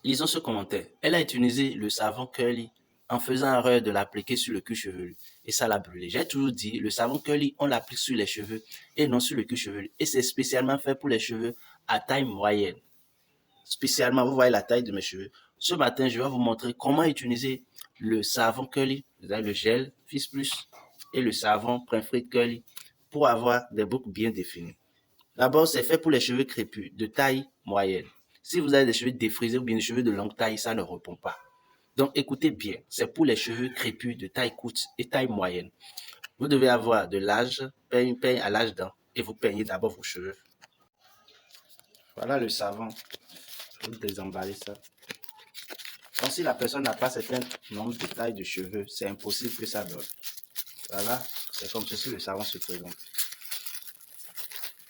Lisons ce commentaire. Elle a utilisé le savon Curly en faisant erreur de l'appliquer sur le cuir chevelu et ça l'a brûlé. J'ai toujours dit, le savon Curly, on l'applique sur les cheveux et non sur le cuir chevelu. Et c'est spécialement fait pour les cheveux à taille moyenne. Spécialement, vous voyez la taille de mes cheveux. Ce matin, je vais vous montrer comment utiliser le savon Curly, le gel Fizz Plus et le savon Prinfrit Curly pour avoir des boucles bien définies. D'abord, c'est fait pour les cheveux crépus de taille moyenne. Si vous avez des cheveux défrisés ou bien des cheveux de longue taille, ça ne répond pas. Donc, écoutez bien, c'est pour les cheveux crépus de taille courte et taille moyenne. Vous devez avoir de l'âge, peigne à l'âge dent et vous peignez d'abord vos cheveux. Voilà le savon. Je vais désemballer ça. Donc, si la personne n'a pas certain nombre de tailles de cheveux, c'est impossible que ça donne. Voilà, c'est comme ceci le savon se présente.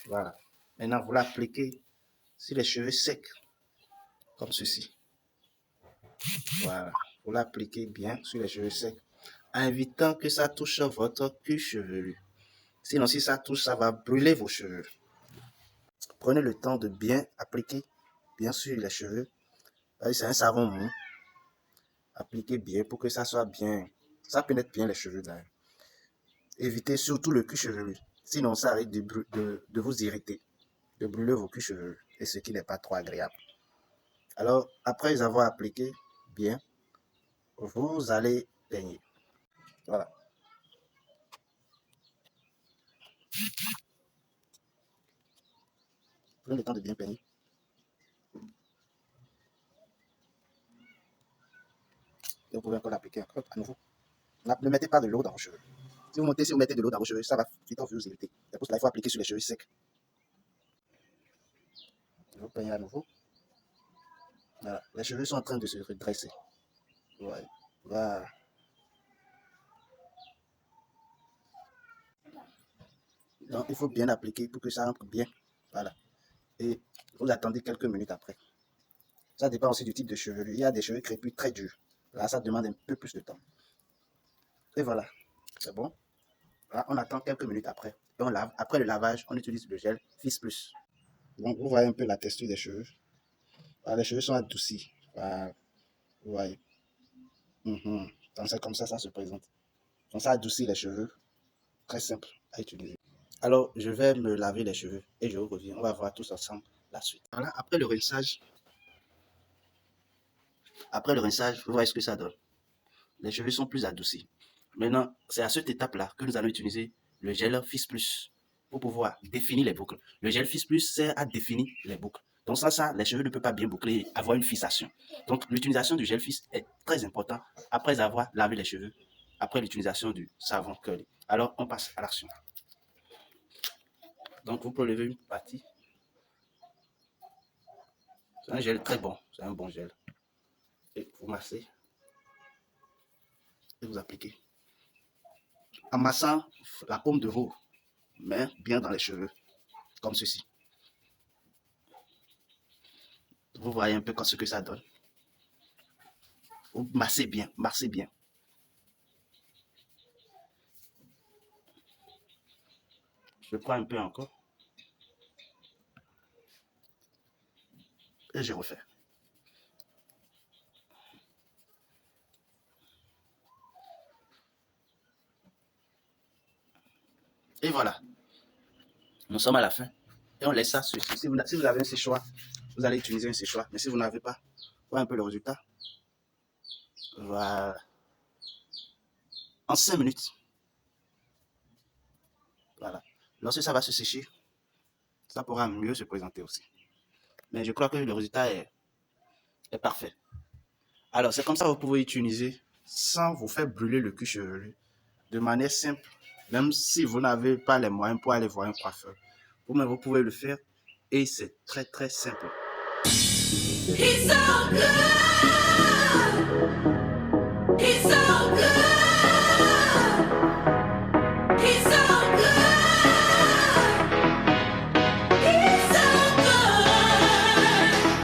Voilà. Maintenant, vous l'appliquez sur les cheveux secs, comme ceci. Voilà. Vous l'appliquez bien sur les cheveux secs, en évitant que ça touche votre cuir chevelu. Sinon, si ça touche, ça va brûler vos cheveux. Prenez le temps de bien appliquer, bien sur les cheveux. C'est un savon mou. Appliquez bien pour que ça soit bien. Ça pénètre bien les cheveux d'ailleurs. Évitez surtout le cuir chevelu. Sinon, ça risque de vous irriter, de brûler vos cuirs chevelus, et ce qui n'est pas trop agréable. Alors, après avoir appliqué bien, vous allez peigner. Voilà. Prenez le temps de bien peigner. Et vous pouvez encore l'appliquer à nouveau. Ne mettez pas de l'eau dans vos cheveux. Si vous mettez de l'eau dans vos cheveux, ça va vite vous irriter. C'est pour cela qu'il faut appliquer sur les cheveux secs. Vous peignez à nouveau. Voilà. Les cheveux sont en train de se redresser. Ouais. Voilà. Donc, il faut bien appliquer pour que ça rentre bien. Voilà. Et vous attendez quelques minutes après. Ça dépend aussi du type de cheveux. Il y a des cheveux crépus très durs. Là, ça demande un peu plus de temps. Et voilà. C'est bon. Là, on attend quelques minutes après. Et on lave. Après le lavage, on utilise le gel Fizz Plus. Donc, vous voyez un peu la texture des cheveux. Voilà, les cheveux sont adoucis. Voilà. Vous voyez. Donc, c'est comme ça se présente. Donc, ça adoucit les cheveux. Très simple à utiliser. Alors, je vais me laver les cheveux et je vous reviens. On va voir tous ensemble la suite. Voilà, après le rinçage, vous voyez ce que ça donne. Les cheveux sont plus adoucis. Maintenant, c'est à cette étape-là que nous allons utiliser le gel Fizz Plus pour pouvoir définir les boucles. Le gel Fizz Plus sert à définir les boucles. Donc ça, les cheveux ne peuvent pas bien boucler et avoir une fixation. Donc l'utilisation du gel Fizz est très important après avoir lavé les cheveux, après l'utilisation du savon Curly. Alors, on passe à l'action. Donc, vous prélevez une partie. C'est un gel très bon, c'est un bon gel. Et vous massez et vous appliquez. En massant la paume de vos mains bien dans les cheveux, comme ceci. Vous voyez un peu ce que ça donne. Vous massez bien, massez bien. Je prends un peu encore. Et je refais. Et voilà. Nous sommes à la fin. Et on laisse ça sur. Si vous avez un séchoir, vous allez utiliser un séchoir. Mais si vous n'avez pas, voyez un peu le résultat. Voilà. En 5 minutes. Voilà. Lorsque ça va se sécher, ça pourra mieux se présenter aussi. Mais je crois que le résultat est parfait. Alors, c'est comme ça que vous pouvez utiliser sans vous faire brûler le cuir chevelu de manière simple. Même si vous n'avez pas les moyens pour aller voir un coiffeur. Vous-même, vous pouvez le faire et c'est très très simple. He's so good.